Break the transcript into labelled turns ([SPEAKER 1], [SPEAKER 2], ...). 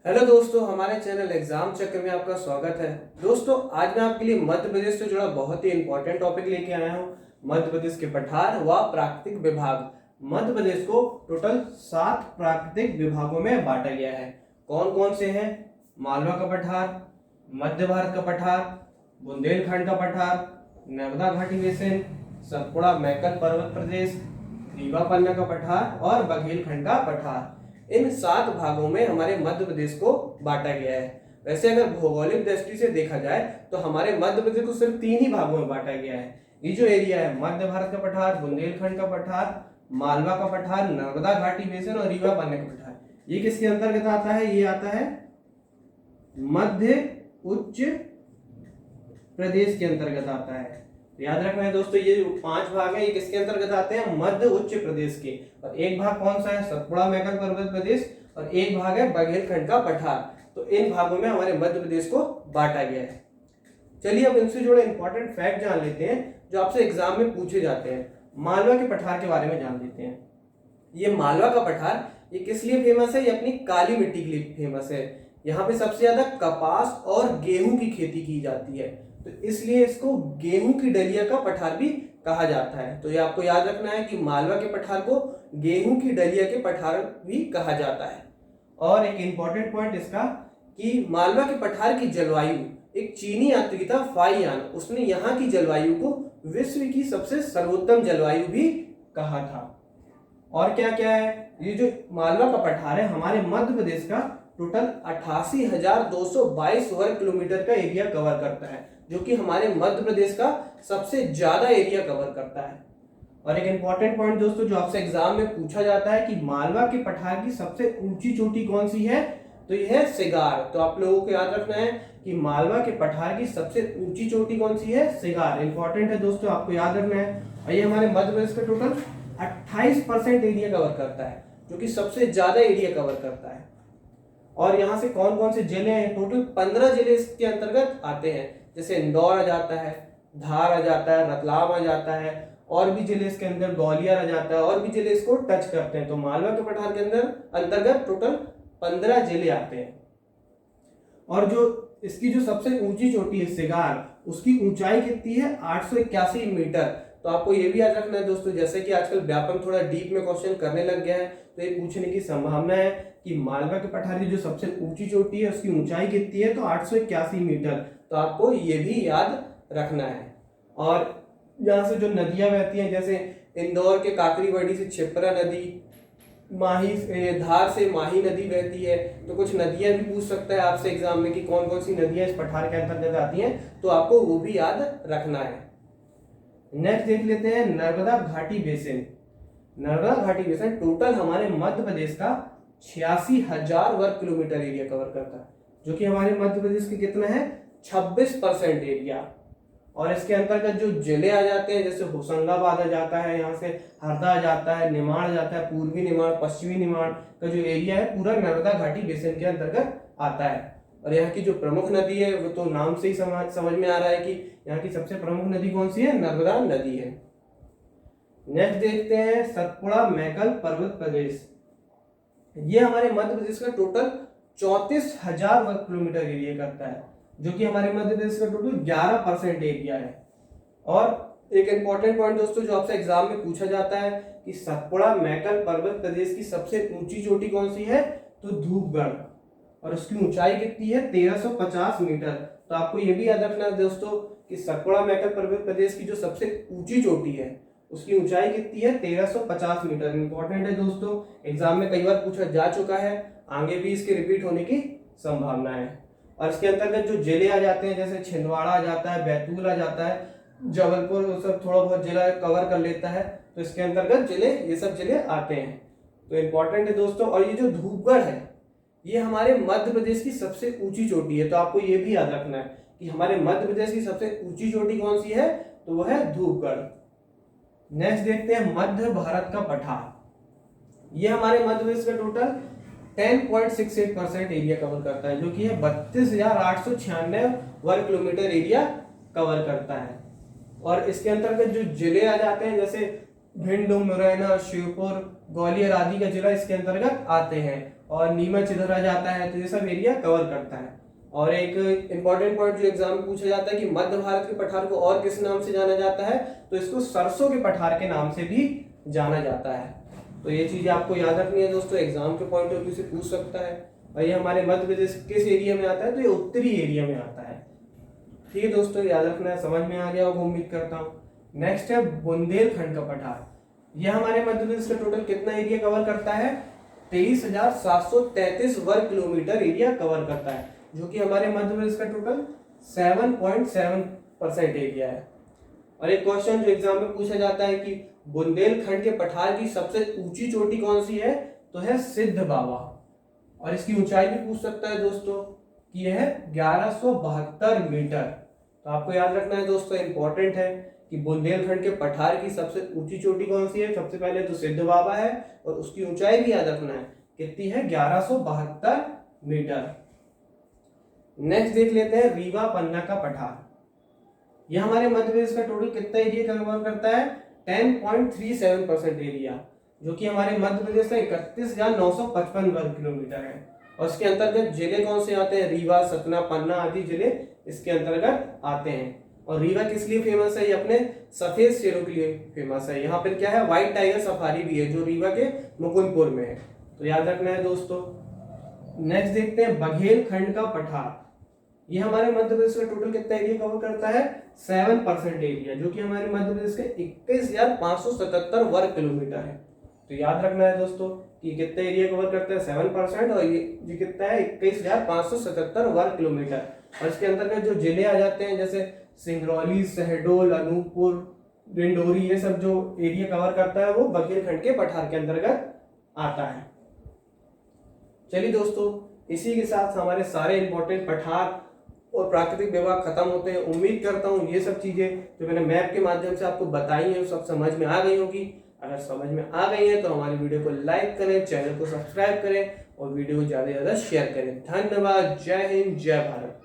[SPEAKER 1] Hello दोस्तों, हमारे channel exam चक्र में आपका स्वागत है। दोस्तों, आज मैं आपके लिए मध्य प्रदेश से जुड़ा बहुत ही इंपॉर्टेंट टॉपिक लेके आया हूँ। मध्य प्रदेश के पठार व प्राकृतिक विभाग। मध्य प्रदेश को टोटल 7 प्राकृतिक विभागों में बांटा गया है। कौन कौन से हैं? मालवा का पठार, मध्य भारत का पठार, बुंदेलखंड का पठार, नर्मदा घाटी बेसिन, सतपुड़ा मैकल पर्वत प्रदेश, रीवा पन्ना का पठार और बघेलखंड का पठार। इन 7 भागों में हमारे मध्य प्रदेश को बांटा गया है। वैसे अगर भौगोलिक दृष्टि से देखा जाए तो हमारे मध्य प्रदेश को सिर्फ 3 ही भागों में बांटा गया है। ये जो एरिया है, मध्य भारत का पठार, बुंदेलखंड का पठार, मालवा का पठार, नर्मदा घाटी बेसिन और रीवा पन्ना का पठार, ये किसके अंतर्गत आता है? ये आता है मध्य उच्च प्रदेश के अंतर्गत आता है। याद रखना है दोस्तों, ये जो 5 भाग है ये किसके अंतर्गत आते हैं? मध्य उच्च प्रदेश के। और एक भाग कौन सा है? सतपुड़ा मैकल पर्वत प्रदेश। और एक भाग है बघेलखंड का पठार। तो इन भागों में हमारे मध्य प्रदेश को बांटा गया है। चलिए अब इनसे जुड़े इंपॉर्टेंट फैक्ट जान लेते हैं जो आपसे एग्जाम में पूछे जाते हैं। मालवा के पठार के बारे में जान लेते हैं। ये मालवा का पठार ये किस लिए फेमस है? ये अपनी काली मिट्टी के लिए फेमस है। यहाँ पे सबसे ज्यादा कपास और गेहूं की खेती की जाती है, तो इसलिए इसको गेहूं की डलिया का पठार भी कहा जाता है। तो ये आपको याद रखना है कि मालवा के पठार को गेहूं की डलिया के पठार भी कहा जाता है। और एक इंपॉर्टेंट पॉइंट इसका कि मालवा के पठार की जलवायु, एक चीनी यात्री था फाइयान, उसने यहाँ की जलवायु को विश्व की सबसे सर्वोत्तम जलवायु भी कहा था। और क्या क्या है? ये जो मालवा का पठार है हमारे मध्य प्रदेश का टोटल 88,222 वर्ग किलोमीटर का एरिया कवर करता है, जो कि हमारे मध्य प्रदेश का सबसे ज्यादा एरिया कवर करता है। और एक इंपॉर्टेंट पॉइंट दोस्तों जो आपसे एग्जाम में पूछा जाता है कि मालवा के पठार की सबसे ऊंची चोटी कौन सी है, तो यह है सिगार। तो आप लोगों को याद रखना है कि मालवा के पठार की सबसे ऊंची चोटी कौन सी है? सिगार। इंपॉर्टेंट है दोस्तों, आपको याद रखना है। और ये हमारे मध्य प्रदेश का टोटल 28% एरिया कवर करता है, जो कि सबसे ज्यादा एरिया कवर करता है। और यहाँ से कौन कौन से जिले हैं? टोटल 15 जिले इसके अंतर्गत आते हैं। जैसे इंदौर आ जाता है, धार आ जाता है, रतलाम आ जाता है, और भी जिले इसके अंदर, ग्वालियर आ जाता है, और भी जिले इसको टच करते हैं। तो मालवा के पठार के अंदर अंतर्गत टोटल 15 जिले आते हैं। और जो इसकी जो सबसे ऊंची चोटी है सिगार, उसकी ऊंचाई कितनी है? 881 मीटर। तो आपको ये भी याद रखना है दोस्तों, जैसे कि आजकल व्यापक थोड़ा डीप में क्वेश्चन करने लग गया है, तो ये पूछने की संभावना है कि मालवा के पठार की जो सबसे ऊंची चोटी है उसकी ऊंचाई कितनी है? तो 881 मीटर। तो आपको ये भी याद रखना है। और यहाँ से जो नदियां बहती हैं, जैसे इंदौर के काकरीबड़ी से छिपरा नदी, माही धार से माही नदी बहती है। तो कुछ नदियां भी पूछ सकता है आपसे एग्जाम में कि कौन कौन सी नदियां इस पठार के अंतर्गत आती हैं, तो आपको वो भी याद रखना है। नेक्स्ट देख लेते हैं नर्मदा घाटी बेसिन। नर्मदा घाटी बेसिन टोटल हमारे मध्य प्रदेश का 86,000 वर्ग किलोमीटर एरिया कवर करता है, जो कि हमारे मध्य प्रदेश के कितना है? 26% एरिया। और इसके अंतर्गत जो जिले आ जाते हैं, जैसे होशंगाबाद आ जाता है, यहाँ से हरदा आ जाता है, निमाड़ आ जाता है, पूर्वी निमाड़, पश्चिमी निमाड़ का जो एरिया है पूरा नर्मदा घाटी बेसिन के अंतर्गत आता है। और यहाँ की जो प्रमुख नदी है वो तो नाम से ही समझ में आ रहा है कि यहाँ की सबसे प्रमुख नदी कौन सी है? नर्मदा नदी है। नेक्स्ट देखते हैं सतपुड़ा मैकल पर्वत प्रदेश। ये हमारे मध्य प्रदेश का टोटल 34,000 वर्ग किलोमीटर एरिया करता है, जो कि हमारे मध्य प्रदेश का टोटल 11% एरिया है। और एक इंपॉर्टेंट पॉइंट दोस्तों जो आपसे एग्जाम में पूछा जाता है कि सतपुड़ा मैकल पर्वत प्रदेश की सबसे ऊंची चोटी कौन सी है? तो धूपगढ़। और उसकी ऊंचाई कितनी है? 1350 मीटर। तो आपको यह भी याद रखना है दोस्तों कि सतपुड़ा मैकल पर्वत प्रदेश की जो सबसे ऊंची चोटी है उसकी ऊंचाई कितनी है? 1350 मीटर। इंपॉर्टेंट है दोस्तों, एग्जाम में कई बार पूछा जा चुका है, आगे भी इसके रिपीट होने की संभावना है। और इसके अंतर्गत जो जिले आ जाते हैं, जैसे छिंदवाड़ा आ जाता है, बैतूल आ जाता है, जबलपुर, सब थोड़ा बहुत जिला कवर कर लेता है। तो इसके अंतर्गत जिले, ये सब जिले आते हैं। तो इंपॉर्टेंट है दोस्तों। और ये जो धूपगढ़ है ये हमारे मध्य प्रदेश की सबसे ऊंची चोटी है। तो आपको ये भी याद रखना है कि हमारे मध्य प्रदेश की सबसे ऊंची चोटी कौन सी है? तो वह है धूपगढ़। नेक्स्ट देखते हैं मध्य भारत का पठार। ये हमारे मध्य प्रदेश का टोटल 10.68% एरिया कवर करता है, जो कि है 32,896 वर्ग किलोमीटर एरिया कवर करता है। और इसके अंतर्गत जो जिले आ जाते हैं, जैसे भिंड, मुरैना, श्योपुर, ग्वालियर आदि का जिला इसके अंतर्गत आते हैं। और नीमच इधर आ जाता है, तो ये सब एरिया कवर करता है। और एक इंपॉर्टेंट पॉइंट जो एग्जाम में पूछा जाता है कि मध्य भारत के पठार को और किस नाम से जाना जाता है, तो इसको सरसों के पठार के नाम से भी जाना जाता है। तो ये चीज आपको याद रखनी है दोस्तों, एग्जाम के पॉइंट ऑफ व्यू से पूछ सकता है। और ये हमारे मध्य प्रदेश किस एरिया में आता है, तो ये उत्तरी एरिया में आता है। ठीक है दोस्तों, याद रखना है, समझ में आ गया होगा उम्मीद करता हूँ। नेक्स्ट है बुंदेलखंड का पठार। यह हमारे मध्य प्रदेश का टोटल कितना एरिया कवर करता है, 23,733 वर्ग किलोमीटर एरिया कवर करता है, जो कि हमारे मध्य प्रदेश का टोटल 7.7% एरिया है। और एक क्वेश्चन जो एग्जाम में पूछा जाता है कि बुंदेलखंड के पठार की सबसे ऊंची चोटी कौन सी है, तो है सिद्ध बाबा। और इसकी ऊंचाई भी पूछ सकता है दोस्तों कि यह है 1172 मीटर। तो आपको याद रखना है दोस्तों, इंपॉर्टेंट है कि बुंदेलखंड के पठार की सबसे ऊंची चोटी कौन सी है। सबसे पहले तो सिद्ध बाबा है और उसकी ऊंचाई भी याद रखना है, कितनी है, 1172 मीटर। नेक्स्ट देख लेते हैं रीवा पन्ना का पठार। यह हमारे मध्य प्रदेश का टोटल कितना एरिया कवर करता है, 10.37% एरिया, जो कि हमारे मध्य प्रदेश का 31,955 वर्ग किलोमीटर है। और इसके अंतर्गत जिले कौन से आते हैं, रीवा, सतना, पन्ना आदि जिले इसके अंतर्गत आते हैं। और रीवा किस लिए फेमस है, ये अपने सफेद शेरों के लिए फेमस है। यहाँ पर क्या है, व्हाइट टाइगर सफारी भी है जो रीवा के मुकुंदपुर में है, तो याद रखना है दोस्तों। नेक्स्ट देखते हैं बघेलखंड का पठार। ये हमारे मध्य प्रदेश का टोटल कितना एरिया कवर करता है, 7% एरिया, जो कि हमारे मध्य प्रदेश के 21,577 वर्ग किलोमीटर है। तो याद रखना है दोस्तों कि कितना एरिया कवर करता है, 7%, और ये कितना है, 21,577 वर्ग किलोमीटर। और इसके अंतर्गत जो जिले आ जाते हैं जैसे सिंगरौली, शहडोल, अनूपपुर, डिंडोरी, ये सब जो एरिया कवर करता है वो बघेलखंड के पठार के अंतर्गत आता है। चलिए दोस्तों, इसी के साथ हमारे सारे इंपॉर्टेंट पठार और प्राकृतिक विभाग खत्म होते हैं। उम्मीद करता हूँ ये सब चीजें जो मैंने मैप के माध्यम से आपको बताई हैं सब समझ में आ गई होगी। अगर समझ में आ गई है तो हमारी वीडियो को लाइक करें, चैनल को सब्सक्राइब करें और वीडियो को ज्यादा से ज्यादा शेयर करें। धन्यवाद। जय हिंद, जय भारत।